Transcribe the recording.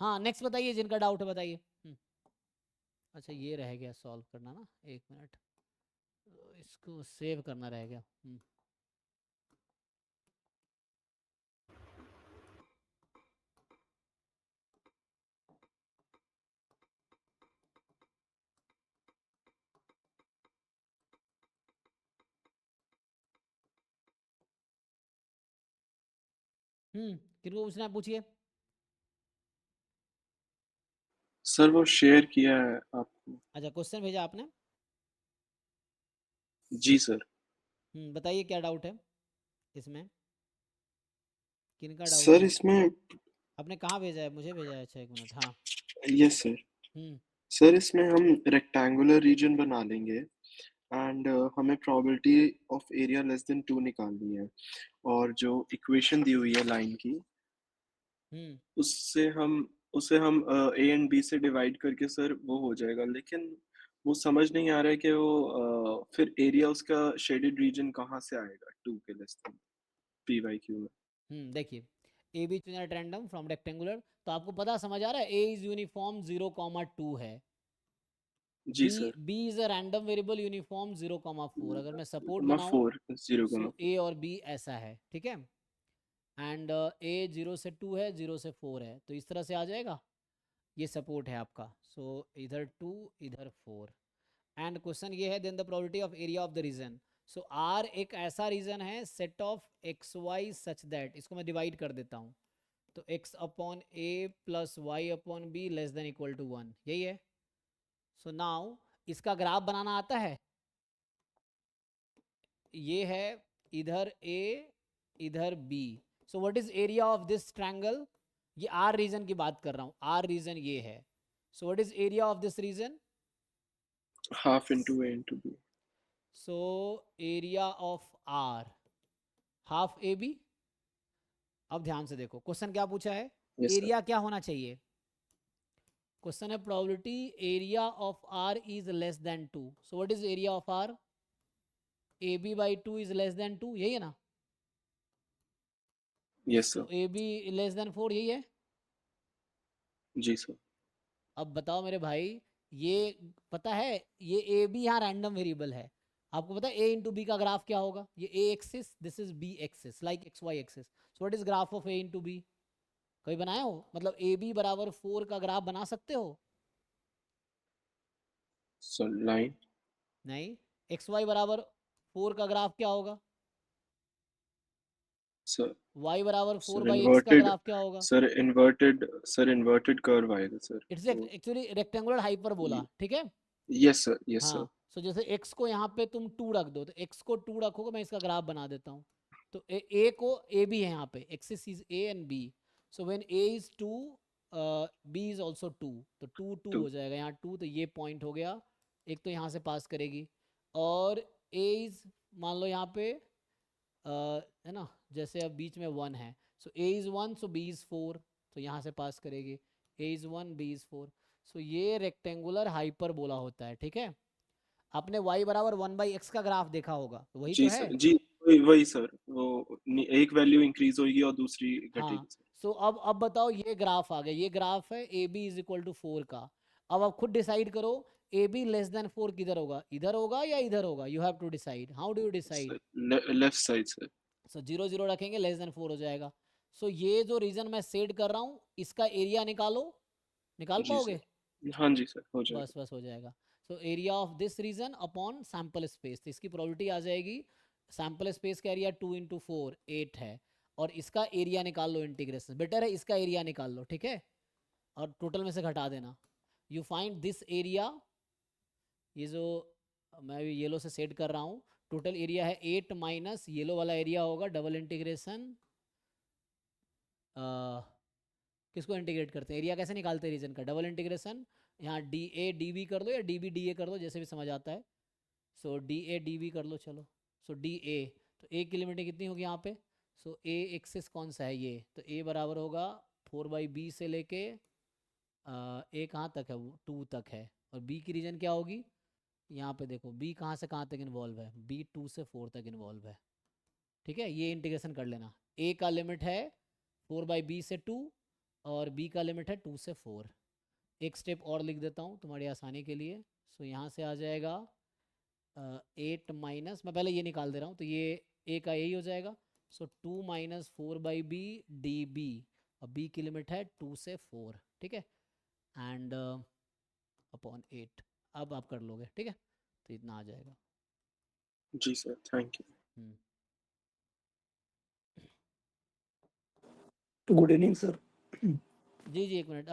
हाँ नेक्स्ट बताइए, जिनका डाउट है बताइए। अच्छा ये रह गया सॉल्व करना ना, एक मिनट, इसको सेव करना रह गया। किनको पूछना है पूछिए। सर वो शेयर किया है आपको। अच्छा क्वेश्चन भेजा आपने। जी सर। बताइए क्या डाउट है इसमें, किनका डाउट सर है। इसमें, आपने कहाँ भेजा है, मुझे भेजा है, अच्छा एक मिनट, हाँ। Yes sir. हम्म सर इसमें हम रेक्टेंगुलर रीजन बना लेंगे एंड हमें probability of area less than 2 निकालनी है। और जो इक्वेशन दी हुई है लाइन की, हम्म उससे हम उसे हम ए एंड बी से डिवाइड करके सर वो हो जाएगा, लेकिन वो समझ नहीं आ रहा है कि वो फिर एरिया उसका शेडेड रीजन कहाँ से आएगा 2 के less than P Y Q में। देखिए, ए बी चुना रैंडम फ्रॉम रेक्टेंगुलर, तो आपको पता समझ आ रहा है, ए इज यूनिफॉर्म 0,2 है। जी b sir. B is a random variable uniform 0,4। अगर मैं सपोर्ट कॉमा बनाऊं 4 0 सो कॉमा ए और बी ऐसा है, ठीक है। एंड ए 0 से 2 है, 0 से 4 है, तो इस तरह से आ जाएगा। ये सपोर्ट है आपका, सो इधर 2 इधर 4। एंड क्वेश्चन ये है, then the probability of area of the region. So r एक ऐसा रीजन है set of x y such that, इसको मैं डिवाइड कर देता हूँ, तो x upon a plus y upon b less than equal to 1, यही है। सो नाउ इसका ग्राफ बनाना आता है, ये है इधर a इधर b। So what is area of this triangle, ये आर रीजन की बात कर रहा हूँ, आर रीजन ये है। So what is area of this region, half into a into b. So area of r half a b. अब ध्यान से देखो क्वेश्चन क्या पूछा है, यस सर। एरिया क्या होना चाहिए। क्वेश्चन है probability area of r is less than 2। So what is area of r, a b by 2 is less than 2, यही है ना। यस तो sir. A b less than 4, यही है। जी सर। अब बताओ मेरे भाई, ये पता है, ये ए बी यहाँ रैंडम वेरिएबल है। आपको पता है ए इंटू बी का ग्राफ क्या होगा, ये a axis, this is B axis, like x y axis. So what is graph of a into b, कभी बनाया हो, मतलब ए बी बराबर 4 का ग्राफ बना सकते हो। Sir line. नहीं, एक्स वाई बराबर 4 का ग्राफ क्या होगा, सर वाई बराबर 4 सर बाई एक्स का इन्वर्टेड ग्राफ क्या होगा। सर इन्वर्टेड कर्व आएगा सर इट्स वो। एक्चुअली रेक्टेंगुलर हाइपर बोला, ठीक है। Yes sir, yes sir. हाँ, सो जैसे x को यहाँ पे तुम 2 रख दो, तो x को 2 रखोगे, मैं इसका ग्राफ बना देता हूँ। तो a को a भी है यहाँ पे, axis is a and b। So when a is 2 b is also 2, तो 2 2 टू। हो जाएगा यहाँ 2, तो ये पॉइंट हो गया, एक तो यहाँ से पास करेगी। और a इज, मान लो यहाँ पे है ना, जैसे अब बीच में 1 है, सो a is 1 so b is 4, तो यहाँ से पास करेगी, a इज 1 b इज 4। सो ये रेक्टेंगुलर हाइपर बोला होता है, ठीक है। आपने y बराबर 1/x का ग्राफ देखा होगा, तो वही तो जी है। सर, जी वही वही सर, वो एक वैल्यू इंक्रीज होगी और दूसरी हाँ, घटेगी सर। सो अब बताओ, ये ग्राफ आ गया, ये ग्राफ है a b is equal to 4 का। अब आप खुद डिसाइड करो, ए बी लेस देन 4 किधर होगा, इधर होगा या इधर होगा, you have to decide, how do you decide. Sir left side sir. So 0 0 रखेंगे, लेस देन 4 हो जाएगा। सो ये जो रीजन मैं सेट कर रहा हूँ, इसका एरिया निकालो, निकाल जी पाओगे। सर। हाँ जी सर, हो बस जाएगा। बस हो जाएगा। So area of this region upon sample space, तो इसकी प्रोबेबिलिटी आ जाएगी, सैम्पल स्पेस का एरिया 2 इंटू 4 8 है, और इसका एरिया निकाल लो, इंटीग्रेशन बेटर है, इसका एरिया निकाल लो, ठीक है, और टोटल में से घटा देना। यू फाइंड दिस एरिया, ये जो मैं येलो से सेट कर रहा हूँ, टोटल एरिया है 8 माइनस येलो वाला एरिया होगा, डबल इंटीग्रेशन, किसको इंटीग्रेट करते हैं, एरिया कैसे निकालते हैं रीजन का, डबल इंटीग्रेशन, यहाँ डी ए डी बी कर दो या डी बी डी ए कर दो, जैसे भी समझ आता है। सो डी ए डी बी कर लो, चलो। सो डी ए, तो ए की लिमिट कितनी होगी यहाँ पे, सो ए एक्सिस कौन सा है, ये तो ए बराबर होगा 4/b से लेके ए कहाँ तक है, वो 2 तक है। और बी की रीजन क्या होगी, यहाँ पे देखो बी कहाँ से कहाँ तक इन्वॉल्व है, बी 2 से 4 तक इन्वॉल्व है, ठीक है। ये इंटीग्रेशन कर लेना, ए का लिमिट है 4/b से 2, और b का लिमिट है 2 से 4। एक स्टेप और लिख देता हूँ तुम्हारी आसानी के लिए। सो यहाँ से आ जाएगा 8 माइनस, मैं पहले ये निकाल दे रहा हूँ, तो ये a का यही हो जाएगा। सो 2 माइनस 4/b db, और b की लिमिट है 2 से 4, ठीक है, एंड अपॉन 8। अब आप कर लोगे, ठीक है, तो इतना आ जाएगा। जी sir, thank you. Hmm. Good evening sir. जी जी, एक मिनट,